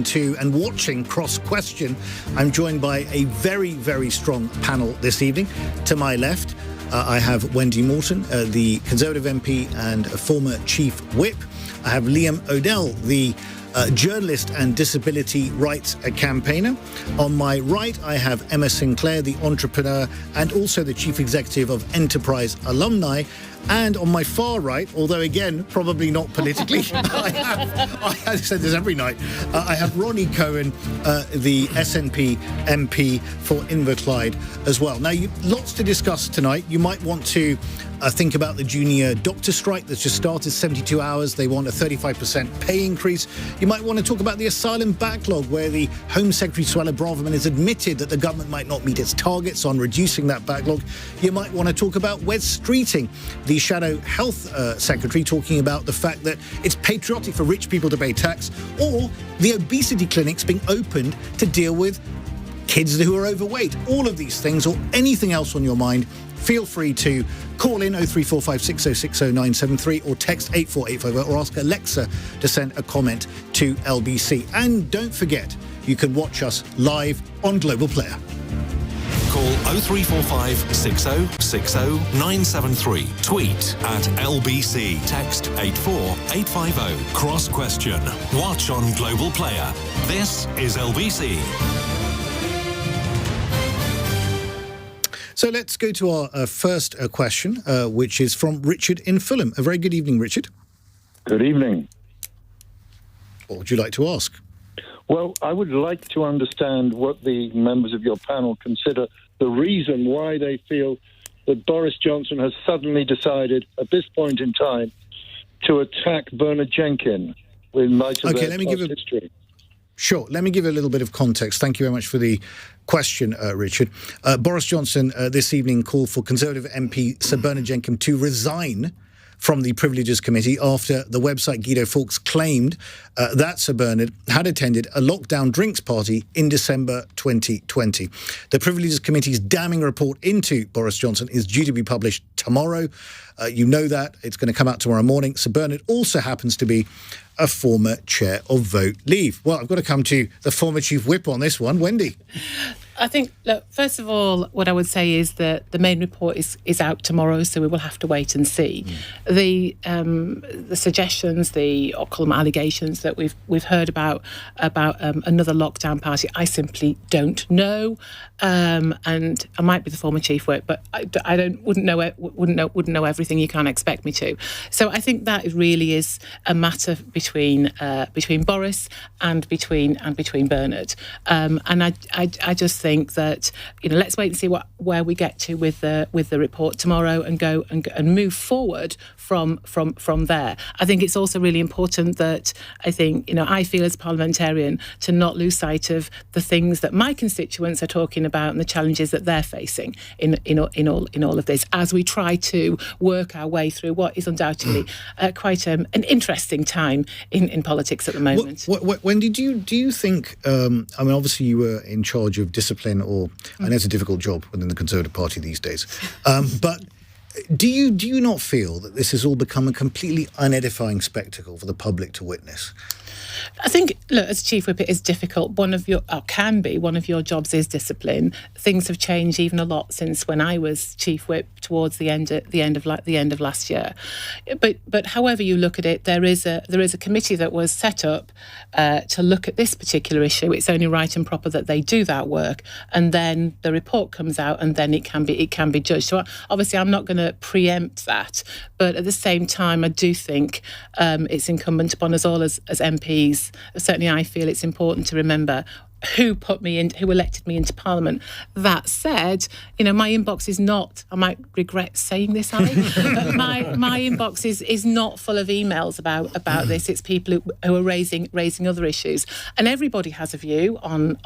listening to and watching Cross Question. I'm joined by a very, very strong panel this evening. To my left, I have Wendy Morton, the Conservative MP and a former Chief Whip. I have Liam O'Dell, the journalist and disability rights campaigner. On my right, I have Emma Sinclair, the entrepreneur and also the chief executive of Enterprise Alumni. And on my far right, although again, probably not politically, I said this every night, I have Ronnie Cowan, the SNP MP for Inverclyde as well. Now, lots to discuss tonight. You might want to think about the junior doctor strike that's just started, 72 hours. They want a 35% pay increase. You might want to talk about the asylum backlog, where the Home Secretary, Suella Braverman, has admitted that the government might not meet its targets on reducing that backlog. You might want to talk about Wes Streeting, the Shadow Health Secretary, talking about the fact that it's patriotic for rich people to pay tax, or the obesity clinics being opened to deal with kids who are overweight. All of these things, or anything else on your mind, feel free to call in 03456060973 or text 84850 or ask Alexa to send a comment to LBC. And don't forget, you can watch us live on Global Player. Call 0345 6060 973. Tweet at LBC. Text 84850. Cross Question. Watch on Global Player. This is LBC. So let's go to our first question, which is from Richard in Fulham. A very good evening, Richard. Good evening. What would you like to ask? Well, I would like to understand what the members of your panel consider the reason why they feel that Boris Johnson has suddenly decided at this point in time to attack Bernard Jenkins in light of their past history. Sure. Let me give a little bit of context. Thank you very much for the question, Richard. Boris Johnson this evening called for Conservative MP Sir Bernard Jenkins to resign from the Privileges Committee after the website Guido Fawkes claimed that Sir Bernard had attended a lockdown drinks party in December 2020. The Privileges Committee's damning report into Boris Johnson is due to be published tomorrow. You know that. It's going to come out tomorrow morning. Sir Bernard also happens to be a former chair of Vote Leave. Well, I've got to come to the former Chief Whip on this one. Wendy. I think, look, first of all, what I would say is that the main report is out tomorrow, so we will have to wait and see. The suggestions, I'll call them allegations that we've heard about another lockdown party, I simply don't know. And I might be the former Chief Whip, but I wouldn't know everything. You can't expect me to. So I think that really is a matter between Boris and between Bernard. And I just think that, let's wait and see where we get to with the report tomorrow and go and move forward from there. I think it's also really important that I feel as a parliamentarian to not lose sight of the things that my constituents are talking about and the challenges that they're facing in all of this as we try to work our way through what is undoubtedly quite an interesting time in politics at the moment. Wendy, do you think? Obviously you were in charge of discipline, or I know it's a difficult job within the Conservative Party these days, but do you not feel that this has all become a completely unedifying spectacle for the public to witness? I think, look, as Chief Whip, it is difficult. One of your jobs is discipline. Things have changed even a lot since when I was Chief Whip towards the end of last year. But however you look at it, there is a committee that was set up to look at this particular issue. It's only right and proper that they do that work, and then the report comes out, and then it can be judged. So obviously, I'm not going to preempt that, but at the same time, I do think it's incumbent upon us all as MPs. Certainly, I feel it's important to remember who elected me into Parliament. That said, my inbox is not, I might regret saying this, Ali, but my inbox is not full of emails about this. It's people who are raising other issues. And everybody has a view on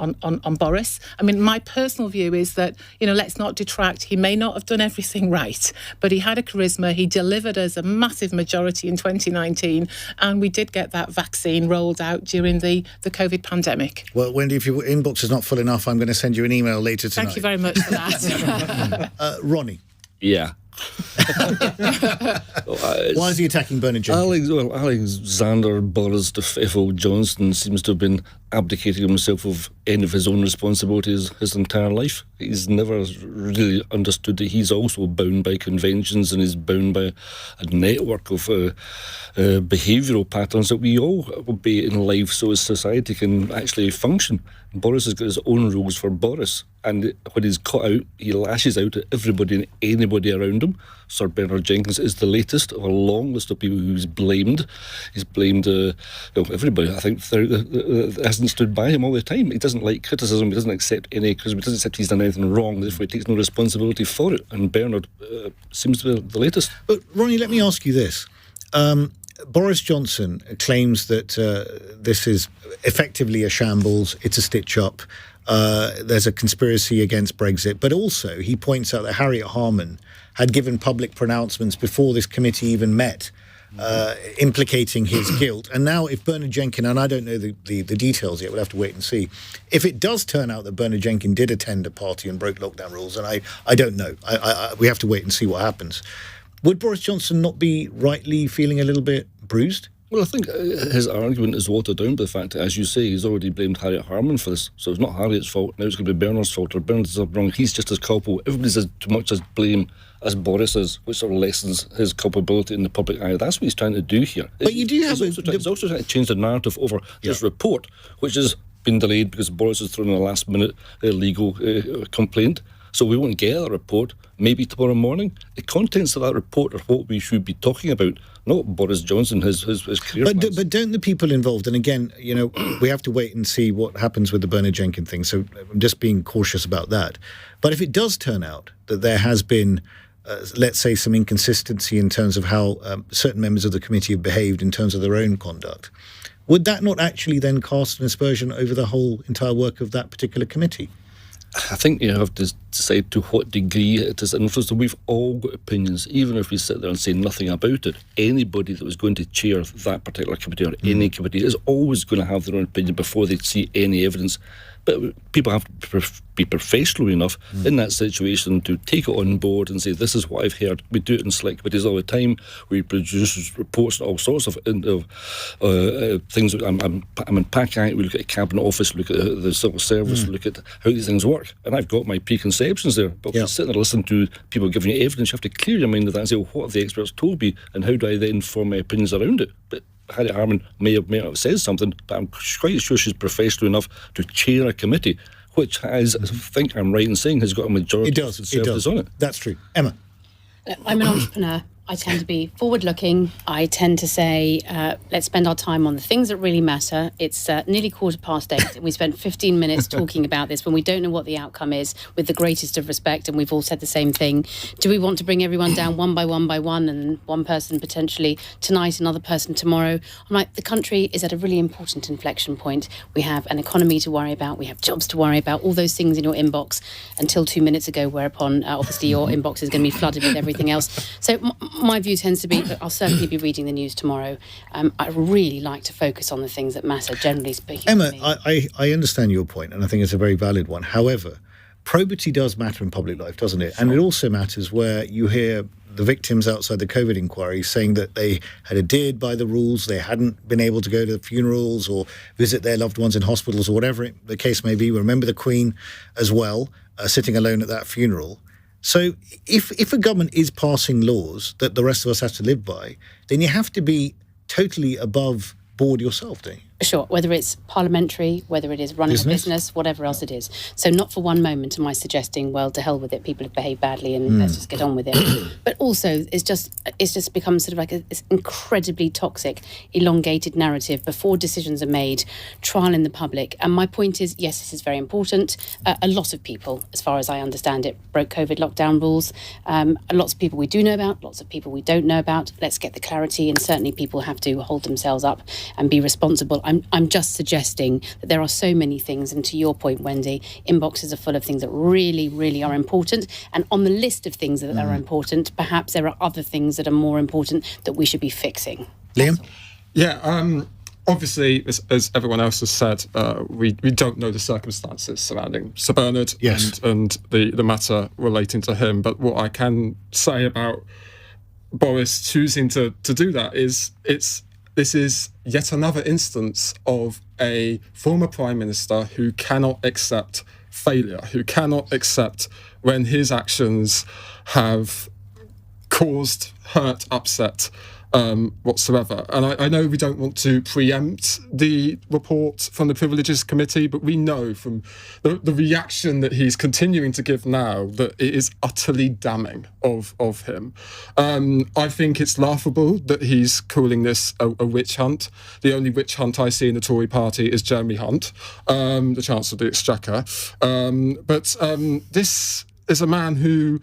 Boris. I mean, my personal view is that, let's not detract. He may not have done everything right, but he had a charisma. He delivered us a massive majority in 2019, and we did get that vaccine rolled out during the COVID pandemic. Well, Wendy, if your inbox is not full enough, I'm going to send you an email later tonight. Thank you very much for that. Ronnie. Yeah. Why is he attacking Bernard Jenkins? Alexander Boris the Faithful Johnson seems to have been abdicating himself of any of his own responsibilities his entire life. He's never really understood that he's also bound by conventions and he's bound by a network of behavioural patterns that we all obey in life so as society can actually function. Boris has got his own rules for Boris, and when he's caught out, he lashes out at everybody and anybody around him. Sir Bernard Jenkins is the latest of a long list of people who's blamed. He's blamed everybody, I think, that hasn't stood by him all the time. He doesn't like criticism, he doesn't accept any criticism, he doesn't accept he's done anything wrong, therefore he takes no responsibility for it. And Bernard seems to be the latest. But Ronnie, let me ask you this. Boris Johnson claims that this is effectively a shambles, it's a stitch-up, there's a conspiracy against Brexit, but also he points out that Harriet Harman had given public pronouncements before this committee even met, implicating his guilt. And now if Bernard Jenkins, and I don't know the details yet, we'll have to wait and see, if it does turn out that Bernard Jenkins did attend a party and broke lockdown rules, and I don't know, we have to wait and see what happens, would Boris Johnson not be rightly feeling a little bit bruised? Well, I think his argument is watered down by the fact that, as you say, he's already blamed Harriet Harman for this. So it's not Harriet's fault, now it's going to be Bernard's fault, or Bernard's wrong, he's just as culpable. Everybody's as much as blame as Boris is, which sort of lessens his culpability in the public eye. That's what he's trying to do here. But you do have... He's also trying to change the narrative over this report, which has been delayed because Boris has thrown in a last-minute legal complaint. So we won't get that report, maybe tomorrow morning. The contents of that report are what we should be talking about, not Boris Johnson, his career. But don't the people involved, and again, we have to wait and see what happens with the Bernard Jenkins thing, so I'm just being cautious about that. But if it does turn out that there has been, let's say, some inconsistency in terms of how certain members of the committee have behaved in terms of their own conduct, would that not actually then cast an aspersion over the whole entire work of that particular committee? I think you have to decide to what degree it is influenced. We've all got opinions, even if we sit there and say nothing about it. Anybody that was going to chair that particular committee or any committee is always going to have their own opinion before they see any evidence. But people have to be professional enough in that situation to take it on board and say, this is what I've heard. We do it in select committees all the time. We produce reports on all sorts of things. I'm in PACAC, we look at a cabinet office, look at the civil service, look at how these things work. And I've got my preconceptions there. But if you sit there and listen to people giving you evidence, you have to clear your mind of that and say, well, what have the experts told me and how do I then form my opinions around it? But Harriet Harman may not have said something, but I'm quite sure she's professional enough to chair a committee, which has, I think I'm right in saying, has got a majority of conservatives on it. That's true. Emma? I'm an entrepreneur. I tend to be forward-looking. I tend to say, let's spend our time on the things that really matter. It's nearly 8:15, and we spent 15 minutes talking about this when we don't know what the outcome is, with the greatest of respect, and we've all said the same thing. Do we want to bring everyone down one by one, and one person potentially tonight, another person tomorrow? I'm like, the country is at a really important inflection point. We have an economy to worry about. We have jobs to worry about. All those things in your inbox until 2 minutes ago, whereupon obviously your inbox is going to be flooded with everything else. So my view tends to be that I'll certainly be reading the news tomorrow. I really like to focus on the things that matter, generally speaking. Emma, I understand your point, and I think it's a very valid one. However, probity does matter in public life, doesn't it? Sure. And it also matters where you hear the victims outside the COVID inquiry saying that they had adhered by the rules, they hadn't been able to go to funerals or visit their loved ones in hospitals or whatever the case may be. We remember the Queen as well, sitting alone at that funeral. So if a government is passing laws that the rest of us have to live by, then you have to be totally above board yourself, don't you? Sure, whether it's parliamentary, whether it is running a business, whatever else it is. So not for one moment am I suggesting, well, to hell with it, people have behaved badly and let's just get on with it. But also, it's just become sort of like this incredibly toxic, elongated narrative before decisions are made, trial in the public. And my point is, yes, this is very important. A lot of people, as far as I understand it, broke COVID lockdown rules. Lots of people we do know about, lots of people we don't know about. Let's get the clarity, and certainly people have to hold themselves up and be responsible. I'm just suggesting that there are so many things, and to your point, Wendy, inboxes are full of things that really, really are important. And on the list of things that are important, perhaps there are other things that are more important that we should be fixing. Liam? Yeah, obviously, as everyone else has said, we don't know the circumstances surrounding Sir Bernard and the matter relating to him. But what I can say about Boris choosing to do that is it's this is yet another instance of a former Prime Minister who cannot accept failure, who cannot accept when his actions have caused hurt, upset whatsoever. And I know we don't want to preempt the report from the Privileges Committee, but we know from the reaction that he's continuing to give now that it is utterly damning of him. I think it's laughable that he's calling this a witch hunt. The only witch hunt I see in the Tory party is Jeremy Hunt, the Chancellor of the Exchequer. But this is a man who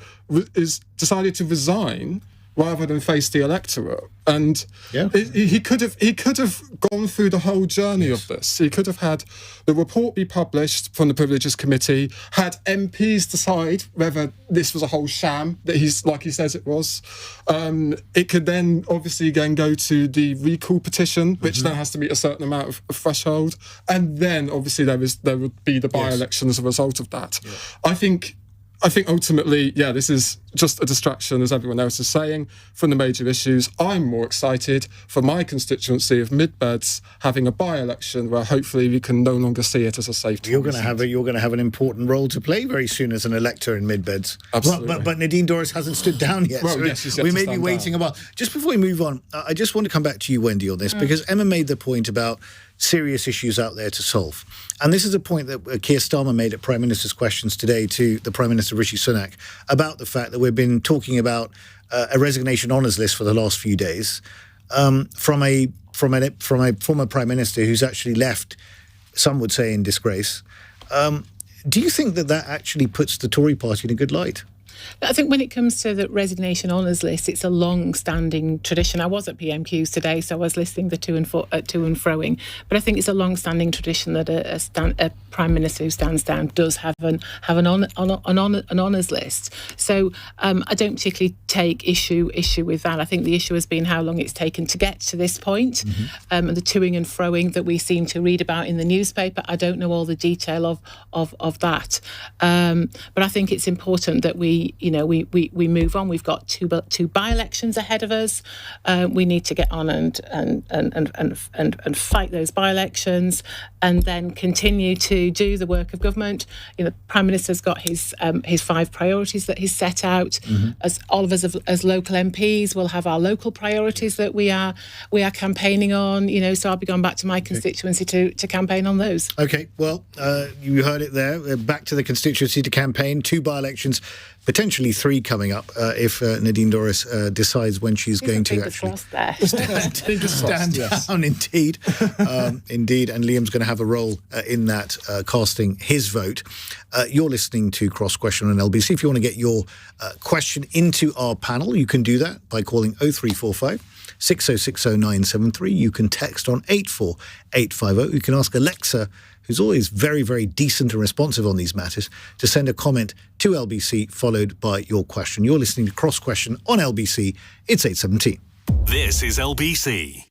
is decided to resign rather than face the electorate, and he could have gone through the whole journey of this. He could have had the report be published from the Privileges Committee, had MPs decide whether this was a whole sham that he's like he says it was. It could then obviously go to the recall petition, which then has to meet a certain amount of threshold, and then obviously there would be the by-election as a result of that. I think ultimately, this is just a distraction, as everyone else is saying, from the major issues. I'm more excited for my constituency of Mid-Beds having a by-election where hopefully we can no longer see it as a safe. You're going to have an important role to play very soon as an elector in Mid-Beds. Absolutely. But Nadine Dorries hasn't stood down yet. Well, so yes, we may be waiting a while. Just before we move on, I just want to come back to you, Wendy, on this, because Emma made the point about serious issues out there to solve. And this is a point that Keir Starmer made at Prime Minister's Questions today to the Prime Minister Rishi Sunak about the fact that we've been talking about a resignation honours list for the last few days from a former Prime Minister who's actually left, some would say, in disgrace. Do you think that actually puts the Tory party in a good light? I think when it comes to the resignation honours list, it's a long-standing tradition. I was at PMQs today, so I was listening to to and froing. But I think it's a long-standing tradition that a Prime Minister who stands down does have an honours list. So I don't particularly take issue with that. I think the issue has been how long it's taken to get to this point, and the toing and froing that we seem to read about in the newspaper. I don't know all the detail of that, but I think it's important that we move on. We've got two by-elections ahead of us. We need to get on and fight those by-elections, and then continue to do the work of government. The Prime Minister's got his 5 priorities that he's set out. As all of us as local MPs will have our local priorities that we are campaigning on. So I'll be going back to my constituency to campaign on those. Okay, well, you heard it there. Back to the constituency to campaign. 2 by-elections. Potentially 3 coming up if Nadine Dorries decides when she's going to actually stand down. Indeed, indeed, and Liam's going to have a role in that, casting his vote. You're listening to Cross Question on LBC. If you want to get your question into our panel, you can do that by calling 0345 6060973. You can text on 84850. You can ask Alexa, who's always very, very decent and responsive on these matters, to send a comment to LBC followed by your question. You're listening to Cross Question on LBC. It's 8:17. This is LBC.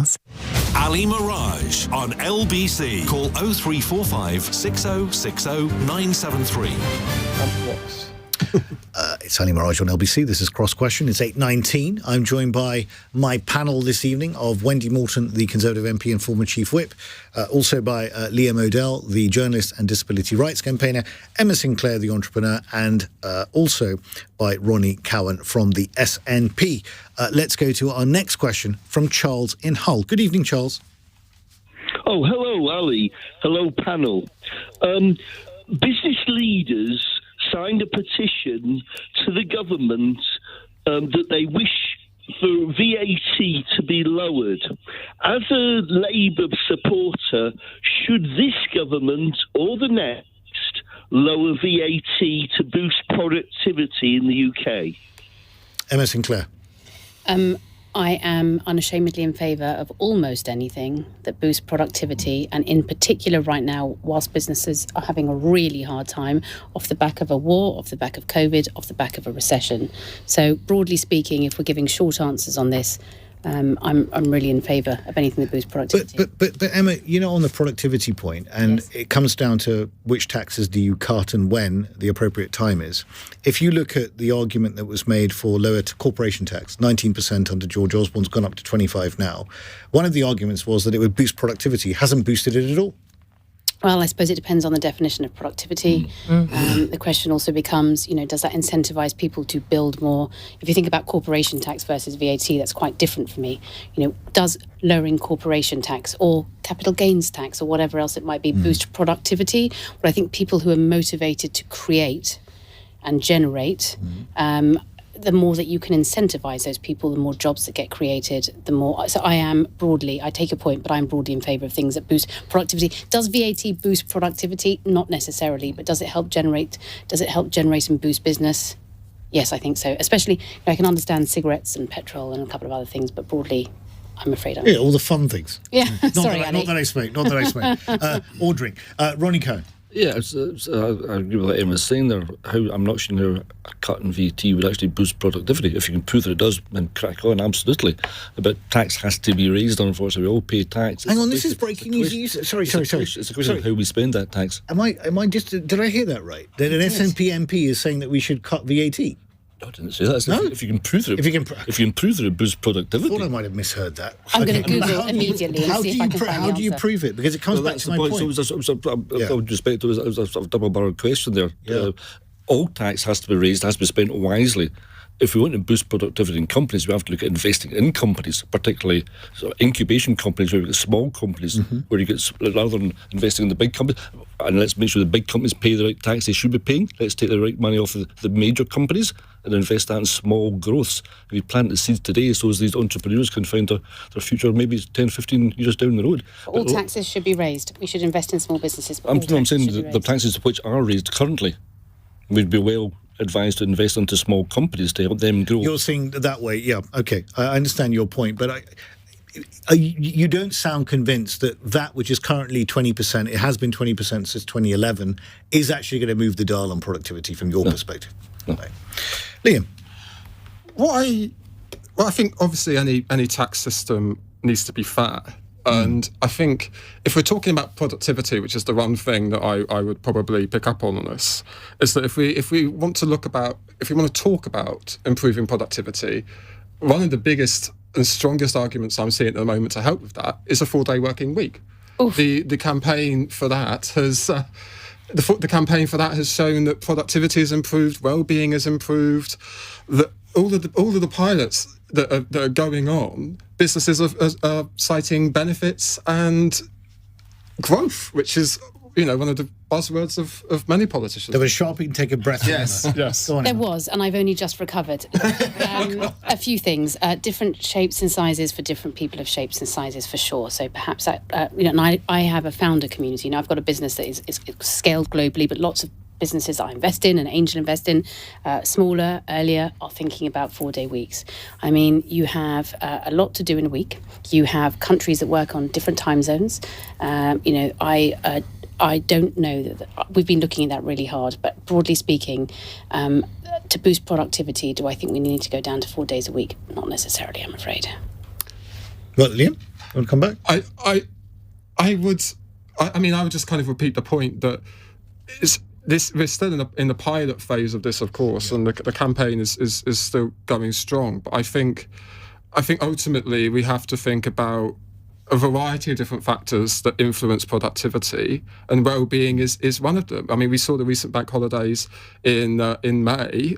details. Ali Miraj on LBC. Call 0345 6060 973. It's Ali Miraj on LBC. This is Cross Question. It's 8:19. I'm joined by my panel this evening of Wendy Morton, the Conservative MP and former Chief Whip, also by Liam O'Dell, the journalist and disability rights campaigner, Emma Sinclair, the entrepreneur, and also by Ronnie Cowan from the SNP. Let's go to our next question from Charles in Hull. Good evening, Charles. Oh, hello, Ali. Hello, panel. Business leaders signed a petition to the government that they wish for VAT to be lowered. As a Labour supporter, should this government or the next lower VAT to boost productivity in the UK? Emma Sinclair. I am unashamedly in favour of almost anything that boosts productivity, and in particular right now, whilst businesses are having a really hard time off the back of a war, off the back of COVID, off the back of a recession. So broadly speaking, if we're giving short answers on this, I'm really in favour of anything that boosts productivity. But Emma, on the productivity point, and yes, it comes down to which taxes do you cut and when the appropriate time is. If you look at the argument that was made for lower corporation tax, 19% under George Osborne's gone up to 25 now. One of the arguments was that it would boost productivity. Hasn't boosted it at all. Well, I suppose it depends on the definition of productivity. The question also becomes, does that incentivise people to build more? If you think about corporation tax versus VAT, that's quite different for me. Does lowering corporation tax or capital gains tax or whatever else it might be boost productivity? But I think people who are motivated to create and generate, the more that you can incentivise those people, the more jobs that get created, the more. So I take your point, but I'm broadly in favour of things that boost productivity. Does VAT boost productivity? Not necessarily, but does it help generate and boost business? Yes, I think so. Especially, I can understand cigarettes and petrol and a couple of other things, but broadly, I'm afraid I'm... Yeah, all the fun things. Yeah, not sorry, not that I smoke. Or drink. Ronnie Cowan. Yeah, I agree with what Emma was saying there. I'm not sure how a cut in VAT would actually boost productivity. If you can prove that it does, then crack on, absolutely. But tax has to be raised, unfortunately. We all pay tax. Hang on, this is breaking news. Sorry. It's a question of how we spend that tax. Did I hear that right? That an SNP MP is saying that we should cut VAT? I didn't say that. No? If you can prove that, if you can prove that it boosts productivity. I thought I might have misheard that. I'm going to Google immediately and see if I can find the answer. How do you prove it? Because it comes back to my point. With respect to it was a double-barreled question there. Yeah. All tax has to be raised, has to be spent wisely. If we want to boost productivity in companies, we have to look at investing in companies, particularly sort of incubation companies, where we get small companies, where you get, rather than investing in the big companies, and let's make sure the big companies pay the right tax they should be paying. Let's take the right money off the major companies and invest that in small growths. If you plant the seeds today, so as these entrepreneurs can find their future maybe 10, 15 years down the road. All taxes should be raised. We should invest in small businesses. I'm saying the taxes which are raised currently, we'd be well advised to invest into small companies to help them grow. You're saying that way, yeah, okay. I understand your point, but you don't sound convinced that which is currently 20%, it has been 20% since 2011, is actually going to move the dial on productivity from your perspective. No. Right. Liam? Well, I think obviously any tax system needs to be fair. And I think if we're talking about productivity, which is the one thing that I would probably pick up on this, is that if we want to talk about improving productivity, one of the biggest and strongest arguments I'm seeing at the moment to help with that is a 4-day working week. Oof. The campaign for that has shown that productivity has improved, well-being has improved, that all of the pilots that are going on, businesses are citing benefits and growth, which is one of the buzzwords of many politicians. There was sharp, you can take a breath. Yes. There was, and I've only just recovered. A few things, different shapes and sizes for different people of shapes and sizes for sure. So perhaps and I have a founder community. I've got a business that is scaled globally, but lots of businesses that I invest in and angel invest in, smaller, earlier, are thinking about 4-day weeks. I mean, you have a lot to do in a week. You have countries that work on different time zones. I don't know that we've been looking at that really hard, but broadly speaking, to boost productivity, do I think we need to go down to 4 days a week? Not necessarily, I'm afraid. Well, Liam? want to come back? I would just kind of repeat the point that we're still in the pilot phase of this, of course, and the campaign is still going strong. But I think ultimately we have to think about a variety of different factors that influence productivity, and well-being is one of them. I mean, we saw the recent bank holidays in May,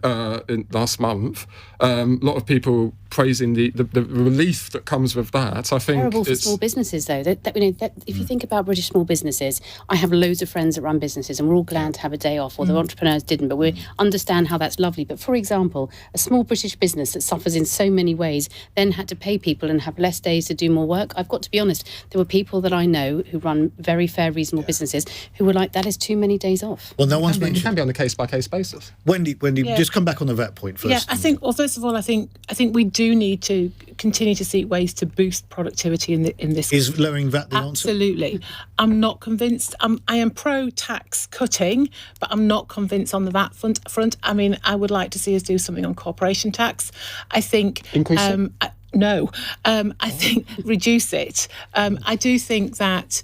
last month. A lot of people praising the relief that comes with that. I think terrible for small businesses, though. If you think about British small businesses, I have loads of friends that run businesses, and we're all glad to have a day off. Although entrepreneurs didn't, but we understand how that's lovely. But for example, a small British business that suffers in so many ways then had to pay people and have less days to do more work. I've got to be honest. There were people that I know who run very fair, reasonable businesses who were like, that is too many days off. Well, no one's mentioned. It can be on a case-by-case basis. Wendy, just come back on the VAT point first. Yeah, I think. Well, first of all, I think we do need to continue to seek ways to boost productivity in this. Is lowering VAT the answer? Absolutely. I'm not convinced. I am pro tax cutting, but I'm not convinced on the VAT front. I mean, I would like to see us do something on corporation tax. I think increase it? No, I think reduce it. I do think that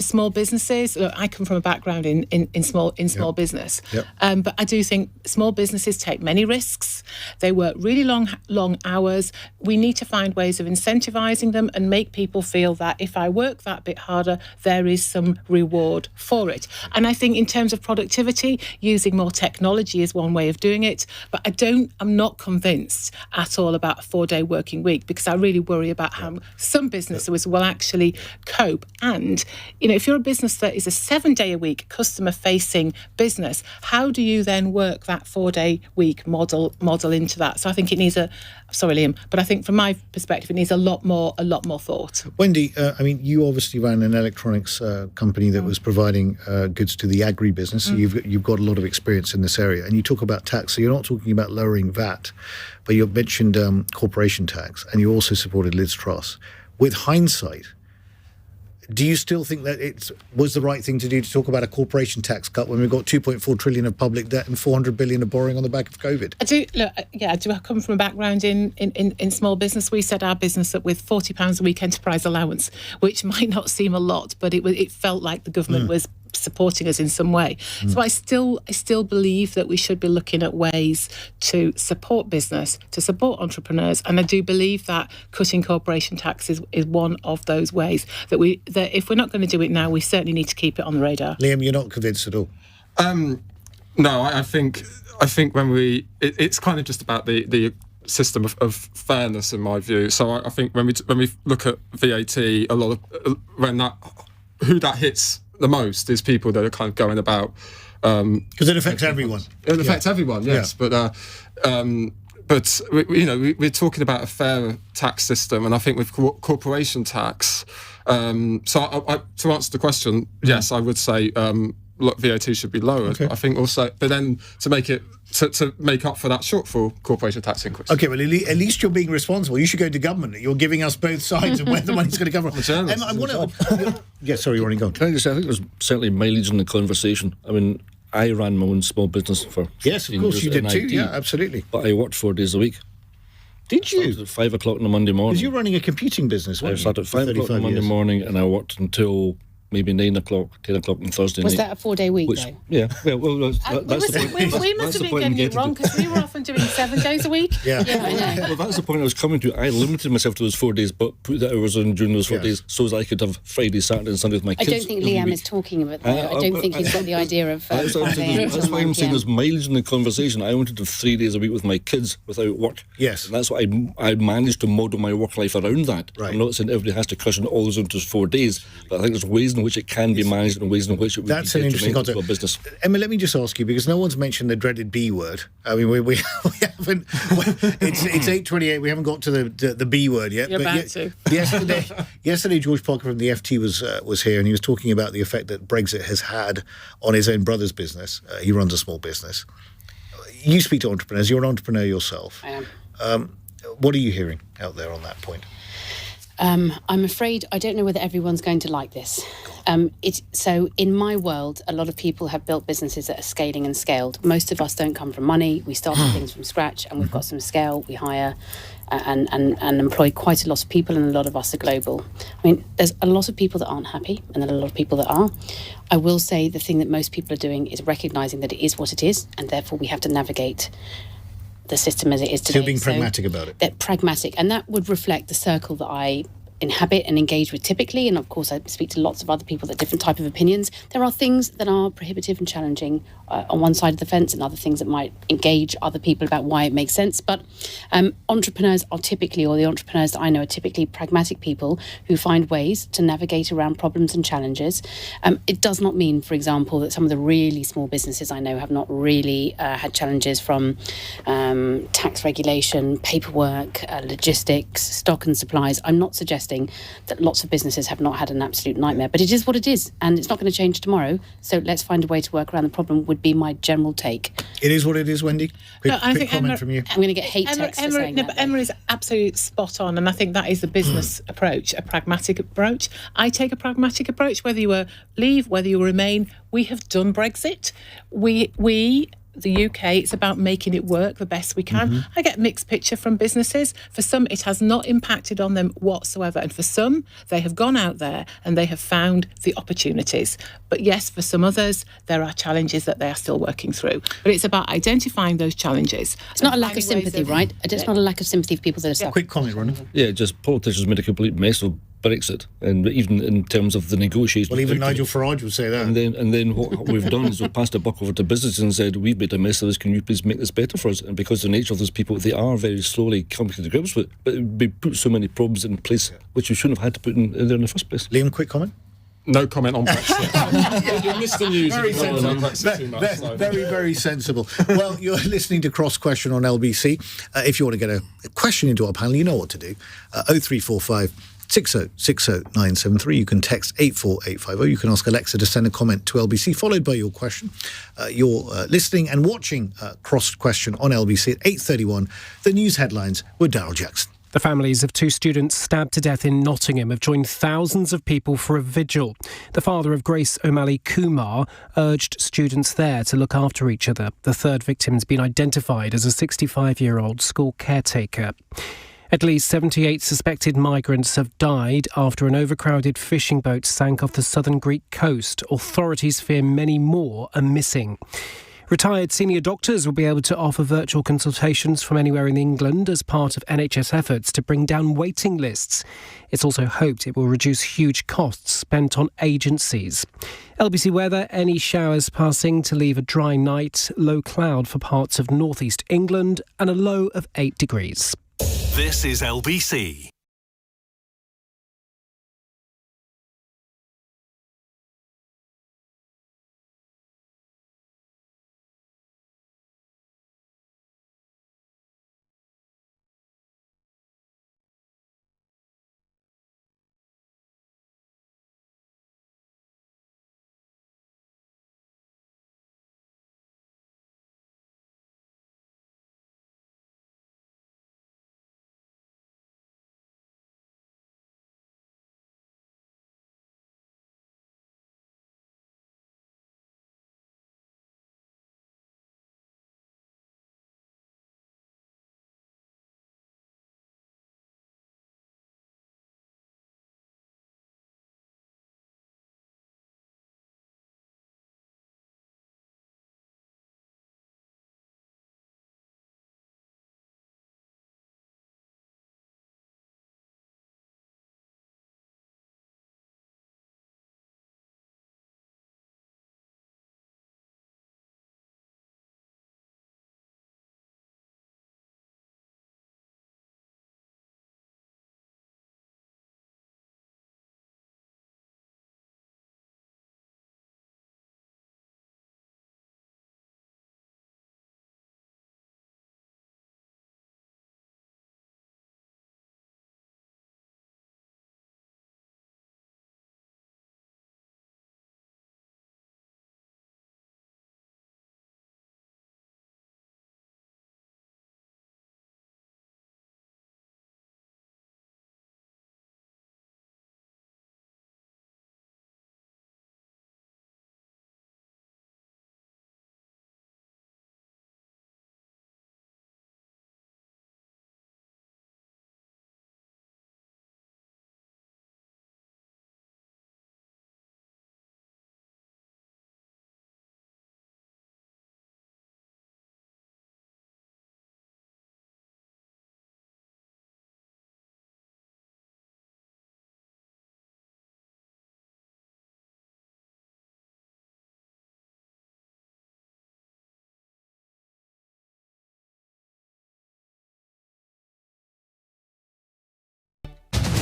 small businesses. Look, I come from a background in small business, but I do think small businesses take many risks. They work really long hours. We need to find ways of incentivising them and make people feel that if I work that bit harder, there is some reward for it. And I think in terms of productivity, using more technology is one way of doing it. But I'm not convinced at all about a 4-day working week, because I really worry about how some businesses will actually cope. And, if you're a business that is a 7-day-a-week customer-facing business, how do you then work that 4-day week model into that? So I think it needs sorry, Liam, but I think from my perspective, it needs a lot more thought. Wendy, you obviously ran an electronics company that was providing goods to the agri-business. So you've got a lot of experience in this area, and you talk about tax. So you're not talking about lowering VAT, but you mentioned corporation tax, and you also supported Liz Truss. With hindsight, do you still think that it was the right thing to do to talk about a corporation tax cut when we've got 2.4 trillion of public debt and 400 billion of borrowing on the back of COVID? I do come from a background in small business. We set our business up with £40 a week enterprise allowance, which might not seem a lot, but it felt like the government was supporting us in some way. So I still believe that we should be looking at ways to support business, to support entrepreneurs, and I do believe that cutting corporation tax is one of those ways that if we're not going to do it now, we certainly need to keep it on the radar. Liam, you're not convinced at all? No, I think when it's kind of just about the system of fairness, in my view. So I think when we look at VAT, a lot of who that hits the most is people that are kind of going about because it affects everyone. It affects everyone, yes. But we're talking about a fair tax system, and I think with corporation tax. To answer the question, yes, I would say VAT should be lowered. Okay. But I think also, but then to make up for that shortfall, corporation tax increase. Okay, well, at least you're being responsible. You should go to government. You're giving us both sides of where the money's going to come from. Sorry, Ronnie, go on. Can I just say, I think there's certainly mileage in the conversation. I mean, I ran my own small business for 15 yes, of course you did too. IT, yeah, absolutely. But I worked 4 days a week. Did you? Started at 5 o'clock on a Monday morning. Because you're running a computing business, weren't I started at 5 o'clock on a Monday morning, and I worked until maybe 9 o'clock, 10 o'clock on Thursday night. Was that a 4-day week, though? Yeah. Well, that's the point. We must have been getting it wrong, because we were often doing 7 days a week. Yeah, I know. Well, that's the point I was coming to. I limited myself to those 4 days, but put the hours in during those 4 days so as I could have Friday, Saturday and Sunday with my kids. I don't think Liam is talking about that. I don't think he's got the idea of That's why I'm saying there's mileage in the conversation. I wanted to have 3 days a week with my kids without work. Yes. And that's what I managed to model my work life around that. Right. I'm not saying everybody has to cushion all those into 4 days, but I think there's ways in which it can be managed and ways in which it would That's be an interesting detrimental to a concept. business. Emma, let me just ask you, because no one's mentioned the dreaded B word. I mean, we haven't. It's 8:28. We haven't got to the B word yet. You're about to. Yesterday, George Parker from the FT was here, and he was talking about the effect that Brexit has had on his own brother's business. He runs a small business. You speak to entrepreneurs. You're an entrepreneur yourself. I am. What are you hearing out there on that point? I'm afraid I don't know whether everyone's going to like this. So in my world, a lot of people have built businesses that are scaling and scaled. Most of us don't come from money. We started things from scratch, and we've got some scale. We hire and employ quite a lot of people, and a lot of us are global. I mean, there's a lot of people that aren't happy, and there are a lot of people that are. I will say the thing that most people are doing is recognising that it is what it is, and therefore we have to navigate the system as it is today. So you're being pragmatic about it. Pragmatic, and that would reflect the circle that I inhabit and engage with typically, and of course I speak to lots of other people with different type of opinions. There are things that are prohibitive and challenging on one side of the fence, and other things that might engage other people about why it makes sense. But entrepreneurs are typically, or the entrepreneurs that I know are typically pragmatic people who find ways to navigate around problems and challenges. It does not mean, for example, that some of the really small businesses I know have not really had challenges from tax regulation, paperwork, logistics, stock and supplies. I'm not suggesting that lots of businesses have not had an absolute nightmare, but it is what it is, and it's not going to change tomorrow. So let's find a way to work around the problem, would be my general take. It is what it is, Wendy. Quick comment Emma, from you. I'm going to get hate texts for saying that. But Emma is absolutely spot on, and I think that is the business approach, a pragmatic approach. I take a pragmatic approach, whether you leave, whether you remain. We have done Brexit. The UK, it's about making it work the best we can. I get a mixed picture from businesses. For some, it has not impacted on them whatsoever. And for some, they have gone out there and they have found the opportunities. But yes, for some others, there are challenges that they are still working through. But it's about identifying those challenges. It's not a lack of sympathy, right? It's not a lack of sympathy for people that are suffering. Quick comment, Ronnie. Yeah, just politicians made a complete mess of Brexit, and even in terms of the negotiations. Well, even Nigel Farage will say that. And then what we've done is we've passed a buck over to businesses and said, we've made a mess of this, can you please make this better for us? And because the nature of those people, they are very slowly coming to grips with it, but we put so many problems in place which we shouldn't have had to put in there in the first place. Liam, quick comment? No comment on Brexit. You missed the news. Very sensible. Very, very sensible. Well, you're listening to Cross Question on LBC. If you want to get a question into our panel, you know what to do. 0345 6060973. You can text 84850. You can ask Alexa to send a comment to LBC, followed by your question. You're listening and watching Cross Question on LBC at 8:31. The news headlines with Daryl Jackson. The families of two students stabbed to death in Nottingham have joined thousands of people for a vigil. The father of Grace O'Malley Kumar urged students there to look after each other. The third victim has been identified as a 65-year-old school caretaker. At least 78 suspected migrants have died after an overcrowded fishing boat sank off the southern Greek coast. Authorities fear many more are missing. Retired senior doctors will be able to offer virtual consultations from anywhere in England as part of NHS efforts to bring down waiting lists. It's also hoped it will reduce huge costs spent on agencies. LBC weather, any showers passing to leave a dry night, low cloud for parts of northeast England and a low of 8 degrees. This is LBC.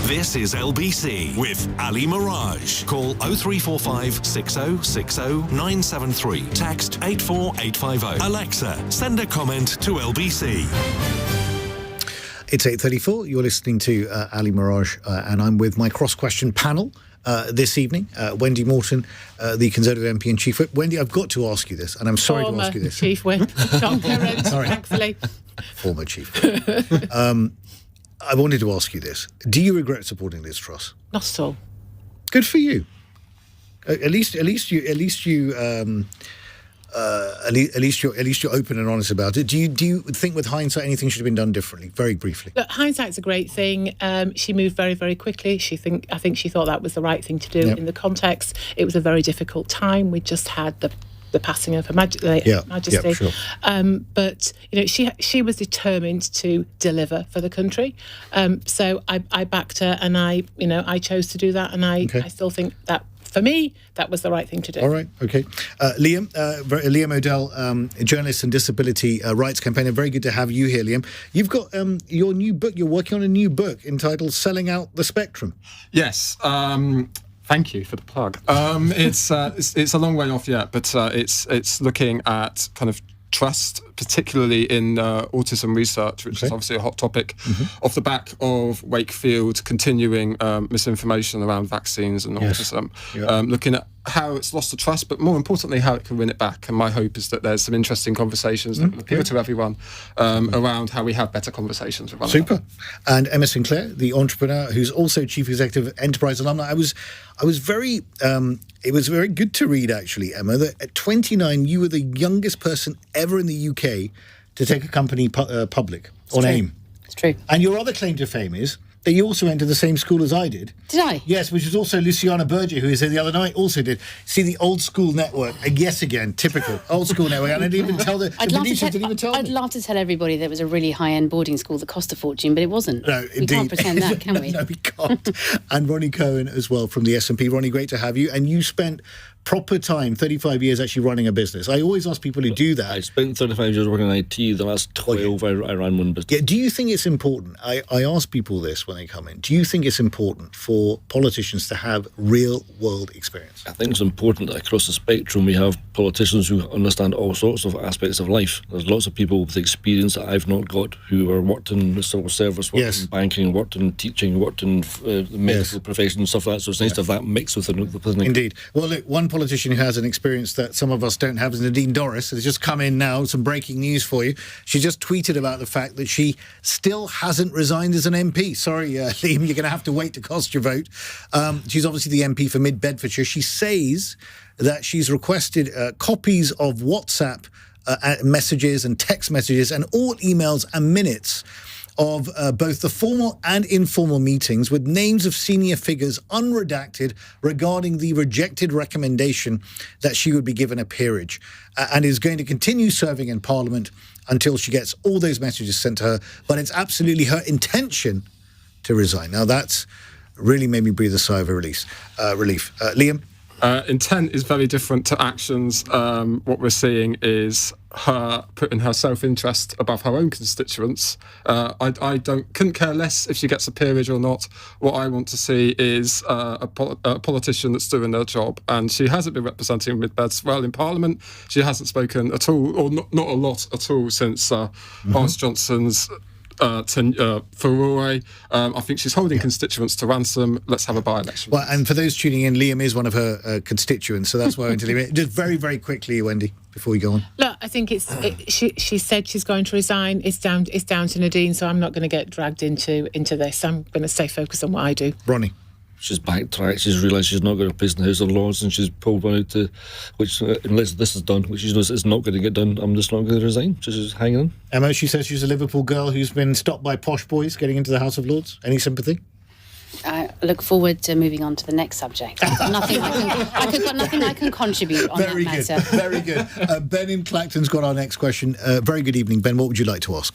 This is LBC with Ali Miraj. Call 0345 6060 973. Text 84850. Alexa, send a comment to LBC. It's 8:34. You're listening to Ali Miraj, and I'm with my cross-question panel this evening. Wendy Morton, the Conservative MP and Chief Whip. Wendy, I've got to ask you this, and I'm sorry to ask you this. Chief Whip, John Perrott, thankfully. Former Chief Whip. I wanted to ask you this. Do you regret supporting Liz Truss? Not at all. Good for you. At least you're open and honest about it. Do you think, with hindsight, anything should have been done differently? Very briefly. Look, hindsight's a great thing. She moved very, very quickly. I think she thought that was the right thing to do in the context. It was a very difficult time. We just had the passing of Her Majesty. Yeah, sure. But she was determined to deliver for the country. So I backed her, and I chose to do that, and I still think that, for me, that was the right thing to do. All right, okay. Liam O'Dell, journalist and disability rights campaigner. Very good to have you here, Liam. You've got your new book. You're working on a new book entitled Selling Out the Spectrum. Yes. Thank you for the plug. It's a long way off yet, but it's looking at kind of trust, particularly in autism research, which is obviously a hot topic, off the back of Wakefield continuing misinformation around vaccines and autism, looking at how it's lost the trust, but more importantly, how it can win it back. And my hope is that there's some interesting conversations that will appeal to everyone around how we have better conversations with one another. And Emma Sinclair, the entrepreneur, who's also Chief Executive of Enterprise Alumni. I was very... it was very good to read, actually, Emma, that at 29, you were the youngest person ever in the UK to take a company public on AIM. It's true. And your other claim to fame is that you also went to the same school as I did. Did I? Yes, which was also Luciana Berger, who was here the other night, also did. See, the old school network. Yes, again, typical. Old school network. And I didn't even tell I'd love to tell everybody that it was a really high-end boarding school that cost a fortune, but it wasn't. No, indeed. We can't pretend that, can we? No, we can't. And Ronnie Cowan as well from the SNP. Ronnie, great to have you. And you spent proper time, 35 years actually running a business. I always ask people who do that. I spent 35 years working in IT. The last 12, I ran one business. Yeah, do you think it's important? I ask people this when they come in. Do you think it's important for politicians to have real-world experience? I think it's important that across the spectrum we have politicians who understand all sorts of aspects of life. There's lots of people with experience that I've not got who are worked in the civil service, worked in banking, worked in teaching, worked in the medical profession and stuff like that. So it's nice to have that mix within. Indeed. Well, look, one politician who has an experience that some of us don't have is Nadine Dorris. Has just come in now. Some breaking news for you. She just tweeted about the fact that she still hasn't resigned as an MP. Sorry, Liam, you're going to have to wait to cast your vote. She's obviously the MP for Mid Bedfordshire. She says that she's requested copies of WhatsApp messages and text messages and all emails and minutes of both the formal and informal meetings with names of senior figures unredacted regarding the rejected recommendation that she would be given a peerage, and is going to continue serving in Parliament until she gets all those messages sent to her. But it's absolutely her intention to resign. Now, that's really made me breathe a sigh of relief. Liam? Intent is very different to actions. What we're seeing is her putting her self-interest above her own constituents. I couldn't care less if she gets a peerage or not. What I want to see is a politician that's doing their job, and she hasn't been representing Mid-Beds well in Parliament. She hasn't spoken at all, or not a lot at all, since Boris Johnson's furore. I think she's holding constituents to ransom. Let's have a by-election. Well, and for those tuning in, Liam is one of her constituents, so that's why I went to Liam. Just very, very quickly, Wendy, before we go on. Look, I think she said she's going to resign. It's down to Nadine, so I'm not going to get dragged into this. I'm going to stay focused on what I do. Ronnie? She's backtracked. She's realised she's not going to place in the House of Lords, and she's pulled one out to which, unless this is done, which she knows it's not going to get done, I'm just not going to resign. She's just hanging on. Emma, she says she's a Liverpool girl who's been stopped by posh boys getting into the House of Lords. Any sympathy? I look forward to moving on to the next subject. I've got nothing I can contribute on very that good, matter. Very good. Ben in Clacton's got our next question. Very good evening, Ben. What would you like to ask?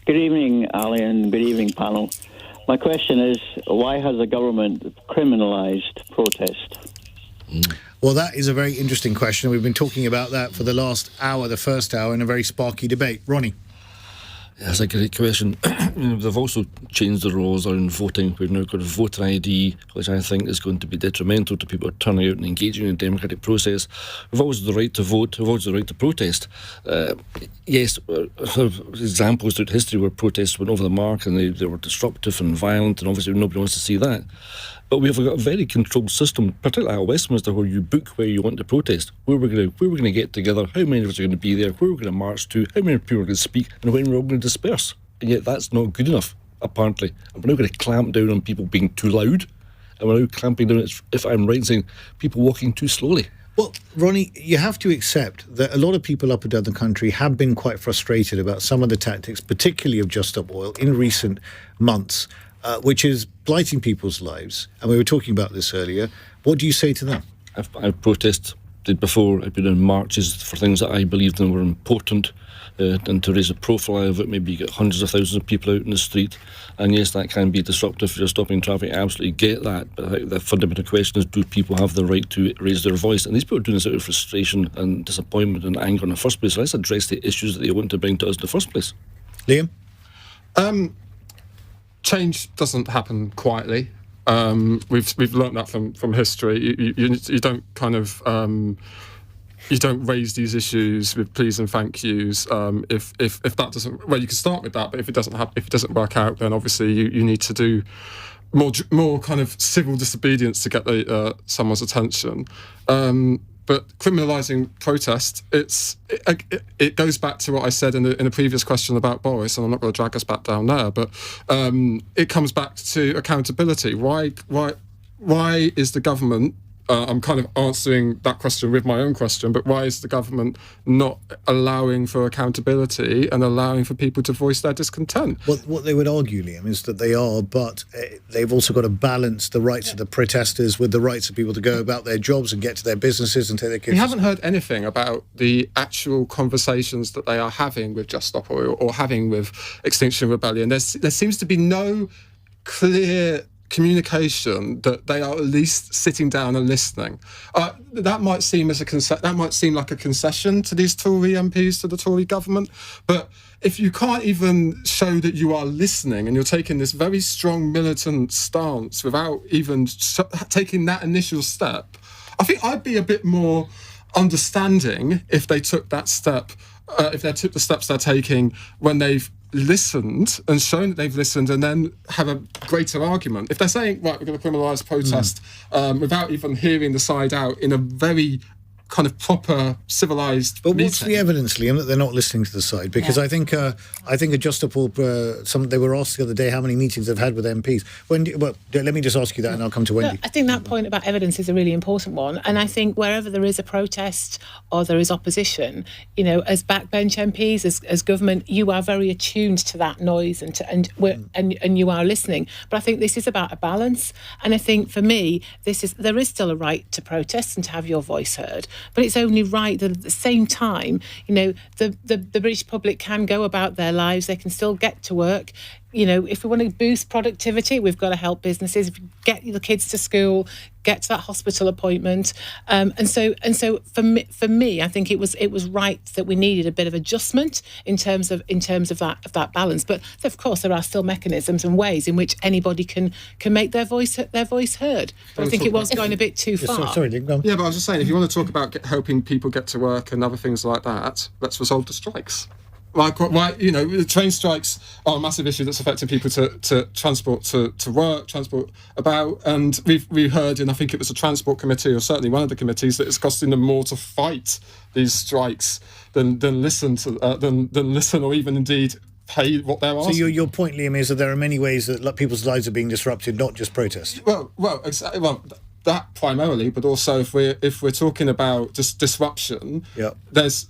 Good evening, Ali, and good evening, panel. My question is, why has the government criminalised protest? Well, that is a very interesting question. We've been talking about that for the last hour, the first hour, in a very sparky debate. Ronnie? That's a great question. They've also changed the rules around voting. We've now got a voter ID, which I think is going to be detrimental to people turning out and engaging in the democratic process. We've always the right to vote. We've always the right to protest. Yes, examples throughout history where protests went over the mark and they were disruptive and violent, and obviously nobody wants to see that. But we've got a very controlled system, particularly at Westminster, where you book where you want to protest, where we're going to get together, how many of us are going to be there, where we're going to march to, how many people are going to speak, and when we're all going to disperse. And yet that's not good enough, apparently. And we're now going to clamp down on people being too loud, and we're now clamping down, if I'm right in saying, people walking too slowly. Well, Ronnie, you have to accept that a lot of people up and down the country have been quite frustrated about some of the tactics, particularly of Just Stop Oil, in recent months, which is blighting people's lives. And we were talking about this earlier. What do you say to them? I've protested before. I've been in marches for things that I believed in were important, and to raise the profile of it. Maybe you get hundreds of thousands of people out in the street, and yes, that can be disruptive if you're stopping traffic. I absolutely get that, but I think the fundamental question is, do people have the right to raise their voice? And these people are doing this out of frustration and disappointment and anger in the first place. So let's address the issues that they want to bring to us in the first place. Liam? Change doesn't happen quietly. We've learnt that from history. You don't kind of you don't raise these issues with please and thank yous. If that doesn't, well, you can start with that, but if it doesn't work out, then obviously you need to do more kind of civil disobedience to get someone's attention. But criminalising protest, it goes back to what I said in a previous question about Boris, and I'm not going to drag us back down there, but it comes back to accountability. Why is the government, I'm kind of answering that question with my own question, but why is the government not allowing for accountability and allowing for people to voice their discontent? What they would argue, Liam, is that they are, but they've also got to balance the rights of the protesters with the rights of people to go about their jobs and get to their businesses and take their kids. We haven't heard anything about the actual conversations that they are having with Just Stop Oil or having with Extinction Rebellion. There seems to be no clear communication that they are at least sitting down and listening. That might seem like a concession to these Tory MPs, to the Tory government, but if you can't even show that you are listening and you're taking this very strong militant stance without even taking that initial step, I think I'd be a bit more understanding if they took that step, if they took the steps they're taking when they've listened and shown that they've listened, and then have a greater argument. If they're saying, right, we're going to criminalise protest without even hearing the side out in a very kind of proper, civilised meeting. What's the evidence, Liam, that they're not listening to the side? Because I think a Just Stop Oil, they were asked the other day how many meetings they've had with MPs. Wendy, well, let me just ask you that and I'll come to Wendy. Look, I think that point about evidence is a really important one. And I think wherever there is a protest or there is opposition, as backbench MPs, as government, you are very attuned to that noise and you are listening. But I think this is about a balance. And I think for me, there is still a right to protest and to have your voice heard. But it's only right that at the same time, the British public can go about their lives. They can still get to work. If we want to boost productivity, we've got to help businesses get the kids to school, get to that hospital appointment, and so for me, I think it was right that we needed a bit of adjustment in terms of that balance. But of course, there are still mechanisms and ways in which anybody can make their voice heard. But I think it was going a bit too far. Sorry, Nick, go on. Yeah, but I was just saying, if you want to talk about helping people get to work and other things like that, let's resolve the strikes. Why, the train strikes are a massive issue that's affecting people to transport to work, transport about, and we heard in, I think it was a transport committee, or certainly one of the committees, that it's costing them more to fight these strikes than listen or even indeed pay what they're asking. So your point, Liam, is that there are many ways that people's lives are being disrupted, not just protest. Well, that primarily, but also if we're talking about just disruption, there's.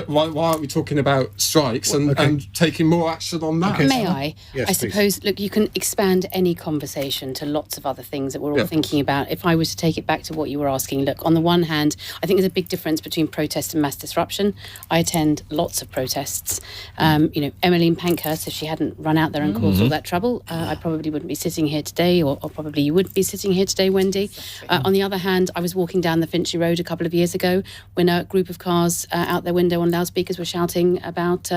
Why aren't we talking about strikes and taking more action on that? Okay. May I? Yes, I suppose, look, you can expand any conversation to lots of other things that we're all thinking about. If I was to take it back to what you were asking, look, on the one hand, I think there's a big difference between protest and mass disruption. I attend lots of protests. Emmeline Pankhurst, if she hadn't run out there and caused all that trouble, I probably wouldn't be sitting here today, or probably you would be sitting here today, Wendy. On the other hand, I was walking down the Finchley Road a couple of years ago when a group of cars out their window window on loudspeakers were shouting about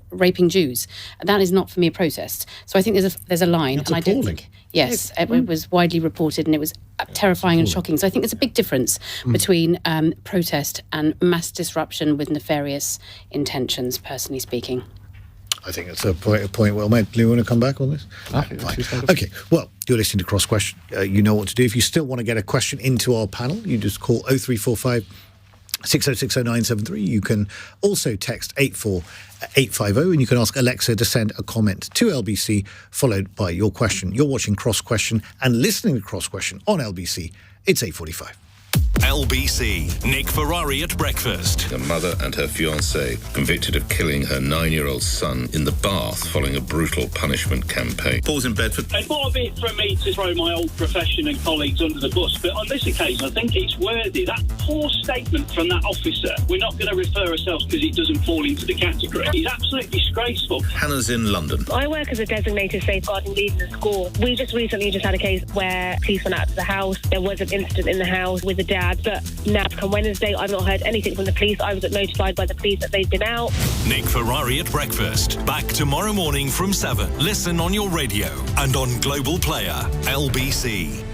raping Jews. That is not for me a protest. So I think there's a line. That's and appalling. I don't think... Yes, it was widely reported and it was terrifying and shocking. So I think there's a big difference between protest and mass disruption with nefarious intentions, personally speaking. I think it's a point well made. Do you want to come back on this? Fine. Okay, well, you're listening to Cross Question. You know what to do. If you still want to get a question into our panel, you just call 0345 6060973. You can also text 84850 and you can ask Alexa to send a comment to LBC followed by your question. You're watching Cross Question and listening to Cross Question on LBC. It's 8:45. LBC. Nick Ferrari at breakfast. A mother and her fiancé convicted of killing her 9-year-old son in the bath following a brutal punishment campaign. Paul's in Bedford. It's not a bit for me to throw my old profession and colleagues under the bus, but on this occasion, I think it's worthy. That poor statement from that officer, we're not going to refer ourselves because it doesn't fall into the category. It's absolutely disgraceful. Hannah's in London. I work as a designated safeguarding lead in a school. We just recently had a case where police went out to the house. There was an incident in the house with the dad, but now come Wednesday, I've not heard anything from the police. I was notified by the police that they've been out. Nick Ferrari at breakfast. Back tomorrow morning from 7. Listen on your radio and on Global Player. LBC.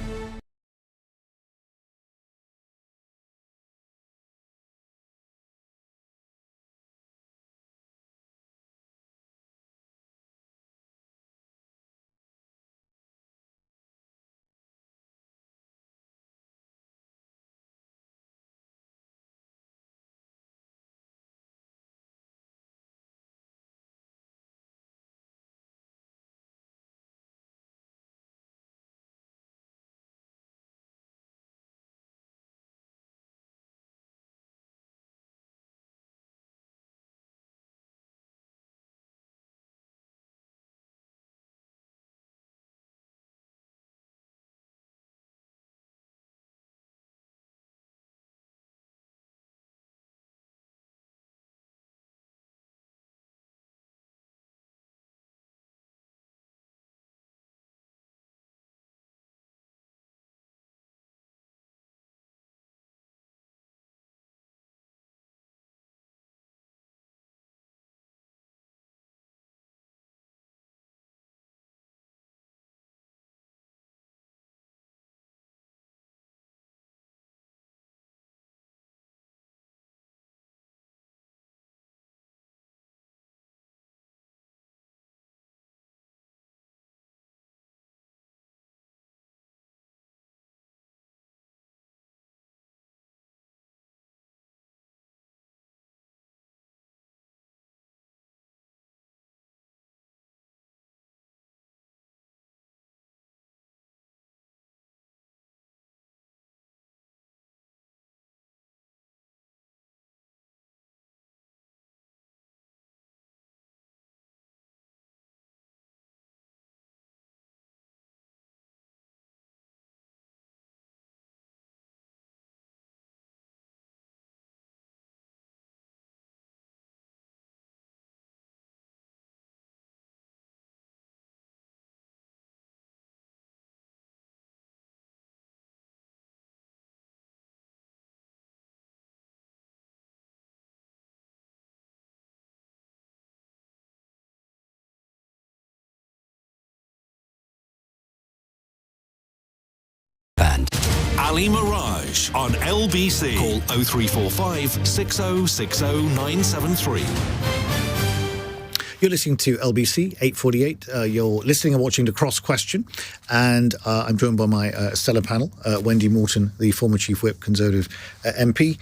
Ali Miraj on LBC. Call 0345 6060973. You're listening to LBC 848. You're listening and watching to Cross Question, and I'm joined by my stellar panel: Wendy Morton, the former Chief Whip Conservative MP;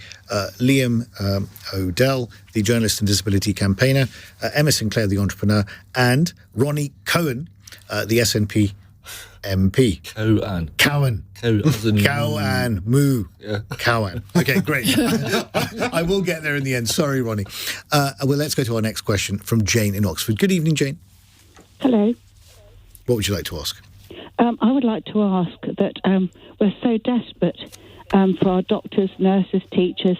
Liam O'Dell, the journalist and disability campaigner; Emma Sinclair, the entrepreneur; and Ronnie Cowan, the SNP MP. Cowan. Cowan. Moo. Yeah. Cowan. Okay, great. I will get there in the end. Sorry, Ronnie. Well, let's go to our next question from Jane in Oxford. Good evening, Jane. Hello. What would you like to ask? I would like to ask that we're so desperate for our doctors, nurses, teachers,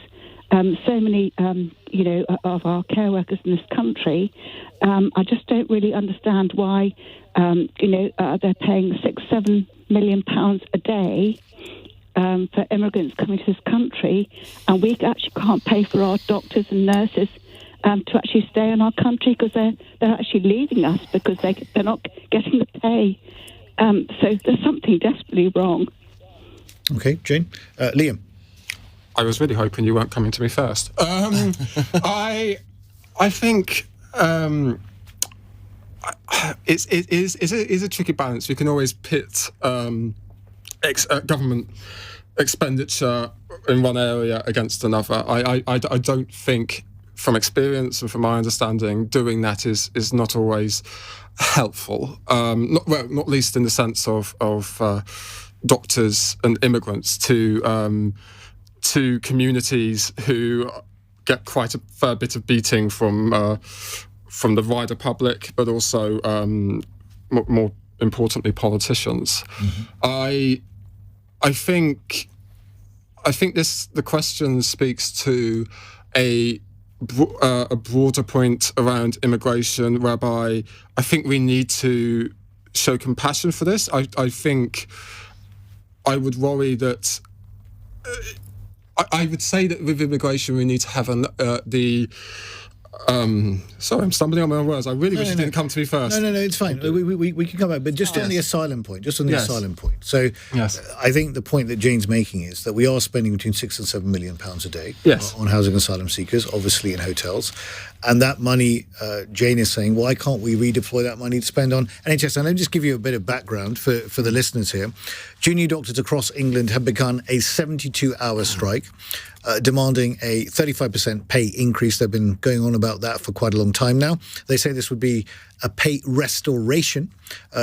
so many, of our care workers in this country. I just don't really understand why, they're paying £6-7 million a day for immigrants coming to this country, and we actually can't pay for our doctors and nurses to actually stay in our country because they're actually leaving us because they're not getting the pay. So there's something desperately wrong. Okay, Jane. Liam. I was really hoping you weren't coming to me first. I think it is a tricky balance. You can always pit government expenditure in one area against another. I don't think, from experience and from my understanding, doing that is not always helpful. Not least in the sense of doctors and immigrants to communities who get quite a fair bit of beating from the wider public, but also more importantly, politicians. Mm-hmm. I think the question speaks to a broader point around immigration, whereby I think we need to show compassion for this. I think I would worry that I would say that with immigration we need to have sorry, I'm stumbling on my own words. I really wish you didn't come to me first. No, it's fine. We can come back, but just on the asylum point. So I think the point that Jane's making is that we are spending between £6 and £7 million a day on housing asylum seekers, obviously in hotels. And that money, Jane is saying, why can't we redeploy that money to spend on NHS? And let me just give you a bit of background for the listeners here. Junior doctors across England have begun a 72-hour strike, demanding a 35% pay increase. They've been going on about that for quite a long time now. They say this would be a pay restoration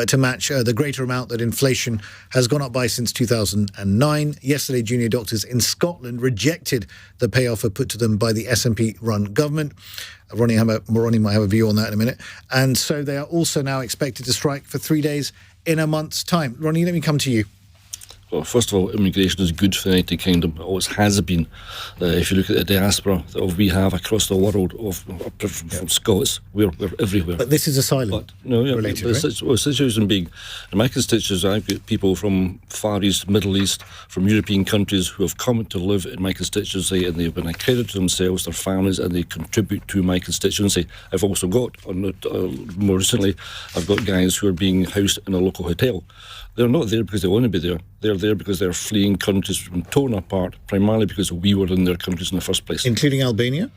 to match the greater amount that inflation has gone up by since 2009. Yesterday, junior doctors in Scotland rejected the pay offer put to them by the SNP-run government. Ronnie might have a view on that in a minute. And so they are also now expected to strike for 3 days in a month's time. Ronnie, let me come to you. Well, first of all, immigration is good for the United Kingdom. It always has been. If you look at the diaspora that we have across the world from Scots, we're everywhere. But this is asylum related, right? The situation being, in my constituencies, I've got people from Far East, Middle East, from European countries who have come to live in my constituency, and they've been accredited to themselves, their families, and they contribute to my constituency. I've also got, more recently, I've got guys who are being housed in a local hotel. They're not there because they want to be there. They're there because they're fleeing countries from torn apart, primarily because we were in their countries in the first place. Including Albania?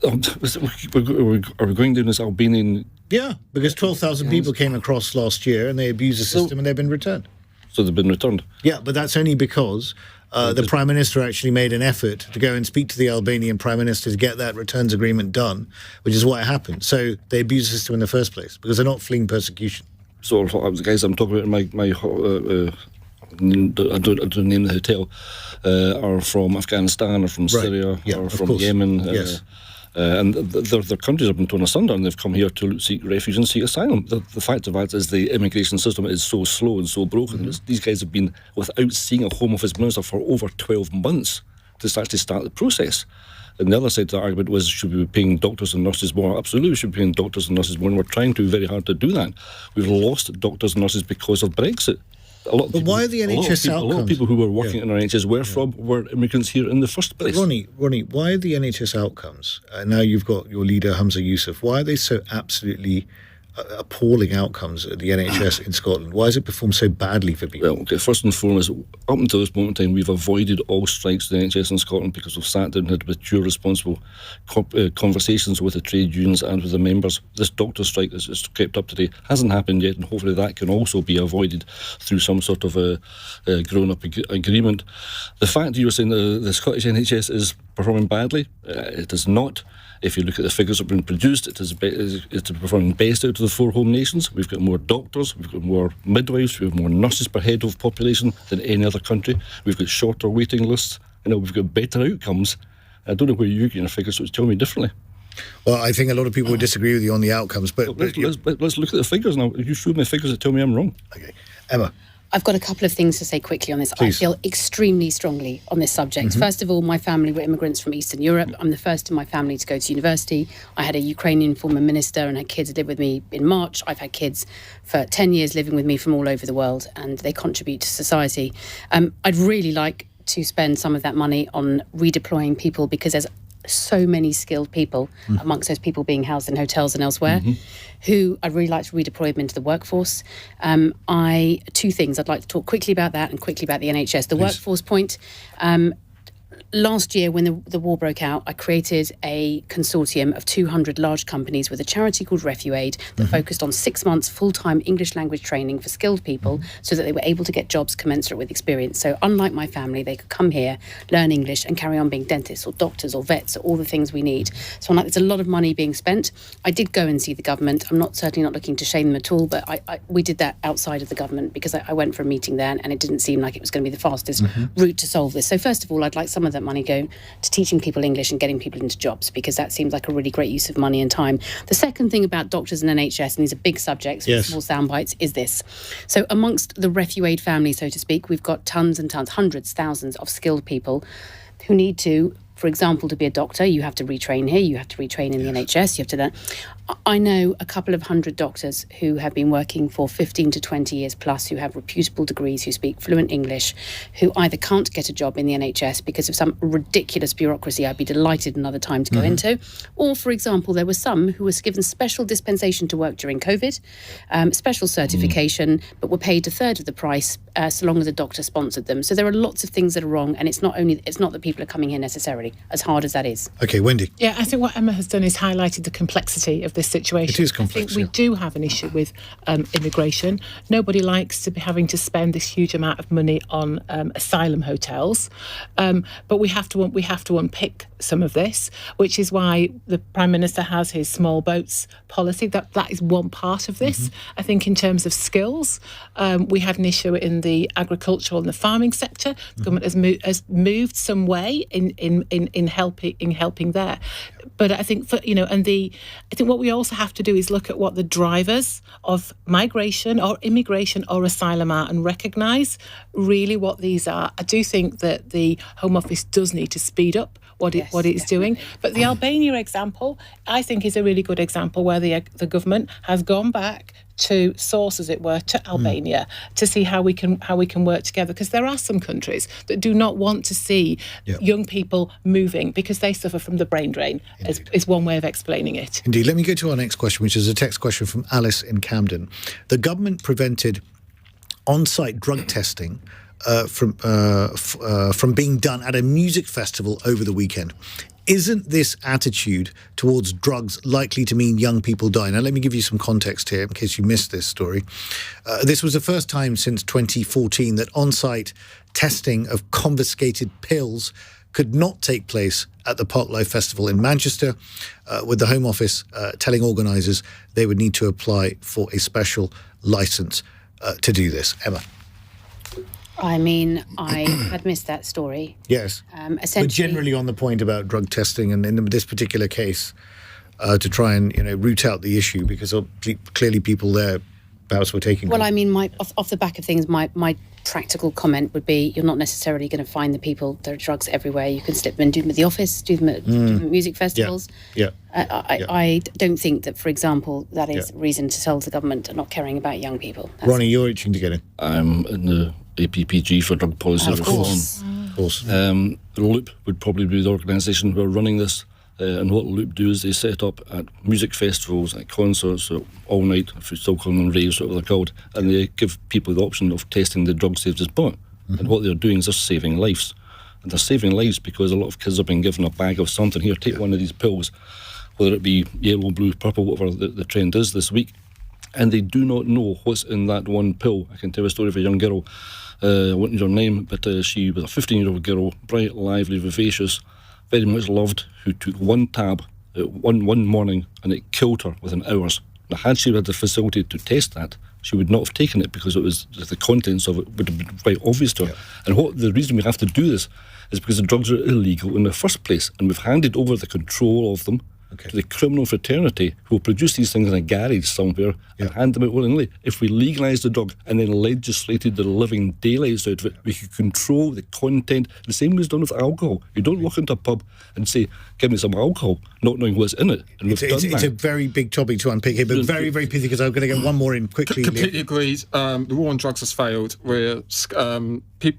Are we going down this Albanian... Yeah, because 12,000 people came across last year and they abused the system and they've been returned. So they've been returned? Yeah, but that's only because the Prime Minister actually made an effort to go and speak to the Albanian Prime Minister to get that returns agreement done, which is what happened. So they abused the system in the first place because they're not fleeing persecution. So the guys I'm talking about in my I don't name the hotel, are from Afghanistan or from Syria or from Yemen. Yes. And their countries have been torn asunder and they've come here to seek refuge and seek asylum. The fact of that is the immigration system is so slow and so broken. Mm-hmm. These guys have been without seeing a Home Office Minister for over 12 months to actually start the process. And the other side of the argument was, should we be paying doctors and nurses more? Absolutely, we should be paying doctors and nurses more, and we're trying to very hard to do that. We've lost doctors and nurses because of Brexit. Why are the NHS outcomes? A lot of people who were working in our NHS were immigrants here in the first place. Ronnie, why are the NHS outcomes? Now you've got your leader, Hamza Yousaf. Why are they so absolutely appalling outcomes at the NHS in Scotland? Why has it performed so badly for people? Well, okay, first and foremost, up until this moment in time, we've avoided all strikes at the NHS in Scotland because we've sat down and had mature, responsible conversations with the trade unions and with the members. This doctor strike that's just kept up today hasn't happened yet, and hopefully that can also be avoided through some sort of a grown-up agreement. The fact that you're saying the Scottish NHS is performing badly, it is not. If you look at the figures that have been produced, it's performing best out of the 4 home nations. We've got more doctors, we've got more midwives, we have more nurses per head of population than any other country. We've got shorter waiting lists. We've got better outcomes. I don't know where you get your figures, so it's telling me differently. Well, I think a lot of people would disagree with you on the outcomes, but let's look at the figures now. You showed me figures that tell me I'm wrong. Okay, Emma. I've got a couple of things to say quickly on this. Please. I feel extremely strongly on this subject. Mm-hmm. First of all, my family were immigrants from Eastern Europe. I'm the first in my family to go to university. I had a Ukrainian former minister and had kids live with me in March. I've had kids for 10 years living with me from all over the world, and they contribute to society. I'd really like to spend some of that money on redeploying people, because there's so many skilled people amongst those people being housed in hotels and elsewhere who I'd really like to redeploy them into the workforce. Two things. I'd like to talk quickly about that and quickly about the NHS. The workforce point. Last year, when the war broke out, I created a consortium of 200 large companies with a charity called RefuAid that focused on 6 months full-time English language training for skilled people so that they were able to get jobs commensurate with experience. So unlike my family, they could come here, learn English and carry on being dentists or doctors or vets or all the things we need. So there's a lot of money being spent. I did go and see the government. I'm certainly not looking to shame them at all, but we did that outside of the government because I went for a meeting there and it didn't seem like it was going to be the fastest route to solve this. So first of all, I'd like some of that money go to teaching people English and getting people into jobs, because that seems like a really great use of money and time. The second thing about doctors and NHS, and these are big subjects, small sound bites, is this. So amongst the RefuAid family, so to speak, we've got tons and tons, hundreds, thousands of skilled people who need to, for example, to be a doctor, you have to retrain here, you have to retrain in the NHS, you have to learn. I know a couple of hundred doctors who have been working for 15 to 20 years plus, who have reputable degrees, who speak fluent English, who either can't get a job in the NHS because of some ridiculous bureaucracy I'd be delighted another time to go into, or, for example, there were some who was given special dispensation to work during COVID, special certification, but were paid a third of the price so long as a doctor sponsored them. So there are lots of things that are wrong, and it's not that people are coming here necessarily, as hard as that is. Okay, Wendy. Yeah, I think what Emma has done is highlighted the complexity of this situation. It is complex. I think we do have an issue with immigration. Nobody likes to be having to spend this huge amount of money on asylum hotels, but we have to unpick some of this, which is why the Prime Minister has his small boats policy. That is one part of this. I think in terms of skills, we had an issue in the agricultural and the farming sector. The government has moved some way in helping there. But I think I think what we also have to do is look at what the drivers of migration or immigration or asylum are and recognise really what these are. I do think that the Home Office does need to speed up what it's doing. But the Albania example, I think, is a really good example where the government has gone back to source, as it were, to Albania to see how we can work together, because there are some countries that do not want to see young people moving because they suffer from the brain drain. Is one way of explaining it. Indeed. Let me go to our next question, which is a text question from Alice in Camden. The government prevented on-site drug testing from being done at a music festival over the weekend. Isn't this attitude towards drugs likely to mean young people die? Now, let me give you some context here in case you missed this story. This was the first time since 2014 that on-site testing of confiscated pills could not take place at the Parklife Festival in Manchester, with the Home Office telling organisers they would need to apply for a special licence to do this. Emma. I mean, I had missed that story. Yes. But generally on the point about drug testing, and in this particular case, to try and root out the issue, because clearly people there perhaps were taking. Well, I mean, off the back of things, my practical comment would be: you're not necessarily going to find the people. There are drugs everywhere. You can slip them and do them at the office, do them at music festivals. Yeah. I don't think that, for example, that is reason to tell the government not caring about young people. Ronnie, you're itching to get in. I'm in the APPG for drug policy reform. Of course. Loop would probably be the organisation who are running this. And what Loop do is they set up at music festivals, at concerts, all night, if you still call them raves, whatever they're called, and they give people the option of testing the drugs they've just bought. And what they're doing is they're saving lives. And they're saving lives because a lot of kids have been given a bag of something. Here, take one of these pills, whether it be yellow, blue, purple, whatever the trend is this week. And they do not know what's in that one pill. I can tell a story of a young girl, I won't need her name, but she was a 15-year-old girl, bright, lively, vivacious, very much loved, who took one tab one morning and it killed her within hours. Now, had she had the facility to test that, she would not have taken it because it was the contents of it would have been quite obvious to her. And the reason we have to do this is because the drugs are illegal in the first place, and we've handed over the control of them to the criminal fraternity who will produce these things in a garage somewhere and hand them out willingly. If we legalised the drug and then legislated the living daylights out of it, we could control the content, the same was done with alcohol. You don't walk into a pub and say, give me some alcohol, not knowing what's in it. And it's a very big topic to unpick here, but very, very pithy, because I'm going to get one more in quickly. Completely agreed. The war on drugs has failed.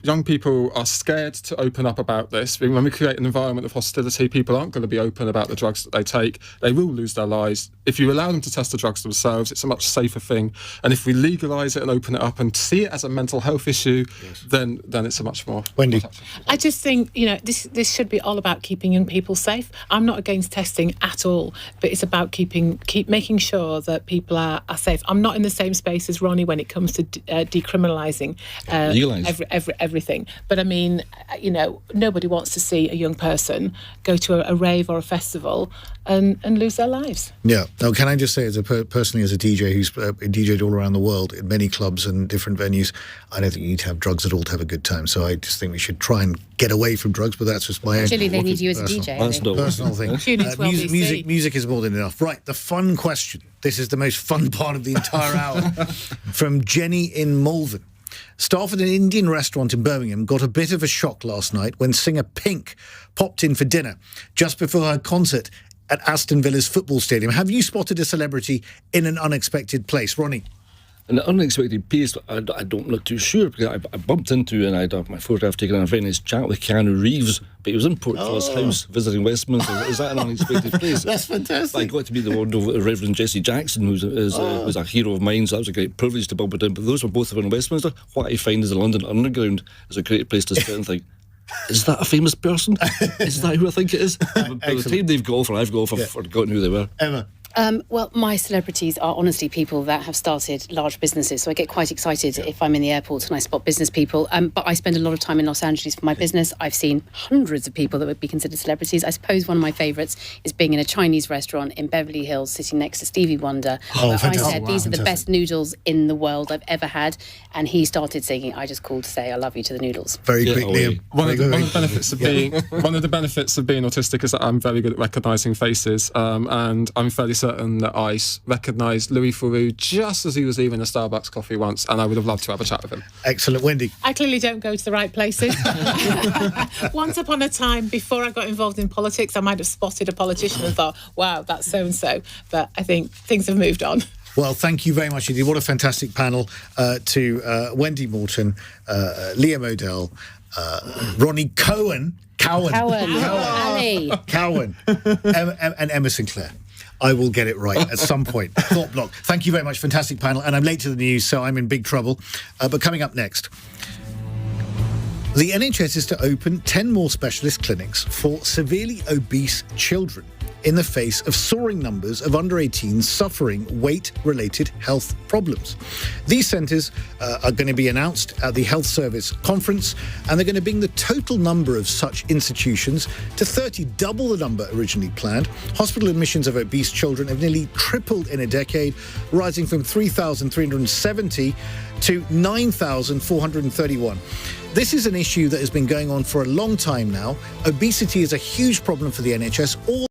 Young people are scared to open up about this. When we create an environment of hostility, people aren't going to be open about the drugs that they take. They will lose their lives. If you allow them to test the drugs themselves, it's a much safer thing. And if we legalise it and open it up and see it as a mental health issue, then it's a much more... Wendy? I just think, this should be all about keeping young people safe. I'm not against testing at all, but it's about keep making sure that people are safe. I'm not in the same space as Ronnie when it comes to decriminalising everything. But I mean, nobody wants to see a young person go to a rave or a festival and lose their lives. Yeah. Now, can I just say, personally as a DJ who's DJed all around the world in many clubs and different venues, I don't think you need to have drugs at all to have a good time. So I just think we should try and get away from drugs, but that's just my own... Actually, they need you as a DJ. Personal thing. Music is more than enough. Right, the fun question. This is the most fun part of the entire hour. From Jenny in Malvern. Staff at an Indian restaurant in Birmingham got a bit of a shock last night when singer Pink popped in for dinner just before her concert at Aston Villa's football stadium. Have you spotted a celebrity in an unexpected place? Ronnie? An unexpected place, I'm not too sure, because I bumped into and I had my photograph taken in a very nice chat with Keanu Reeves, but he was in Portfell's house visiting Westminster. Is that an unexpected place? That's fantastic. I got to be the one of Reverend Jesse Jackson, who's a hero of mine, so that was a great privilege to bump into him. But those were both in Westminster. What I find is the London Underground is a great place to sit and think, is that a famous person? Is that who I think it is? By the time they've golfed or I've golfed, I've forgotten who they were. Emma? Well, my celebrities are honestly people that have started large businesses, so I get quite excited if I'm in the airport and I spot business people. But I spend a lot of time in Los Angeles for my business. I've seen hundreds of people that would be considered celebrities. I suppose one of my favourites is being in a Chinese restaurant in Beverly Hills, sitting next to Stevie Wonder. I said, these are the best noodles in the world I've ever had, and he started singing, I just called to say I love you to the noodles. Very quickly. One of the benefits of being autistic is that I'm very good at recognising faces, and I'm fairly certain that I recognised Louis Theroux just as he was leaving a Starbucks coffee once, and I would have loved to have a chat with him. Excellent. Wendy? I clearly don't go to the right places. Once upon a time, before I got involved in politics, I might have spotted a politician and thought, wow, that's so-and-so. But I think things have moved on. Well, thank you very much indeed. What a fantastic panel to Wendy Morton, Liam O'Dell, Ronnie Cowan, Ali. Cowan, and Emma Sinclair. I will get it right at some point. Thought block. Thank you very much. Fantastic panel. And I'm late to the news, so I'm in big trouble. But coming up next, the NHS is to open 10 more specialist clinics for severely obese children in the face of soaring numbers of under-18s suffering weight-related health problems. These centres are going to be announced at the Health Service Conference, and they're going to bring the total number of such institutions to 30, double the number originally planned. Hospital admissions of obese children have nearly tripled in a decade, rising from 3,370 to 9,431. This is an issue that has been going on for a long time now. Obesity is a huge problem for the NHS.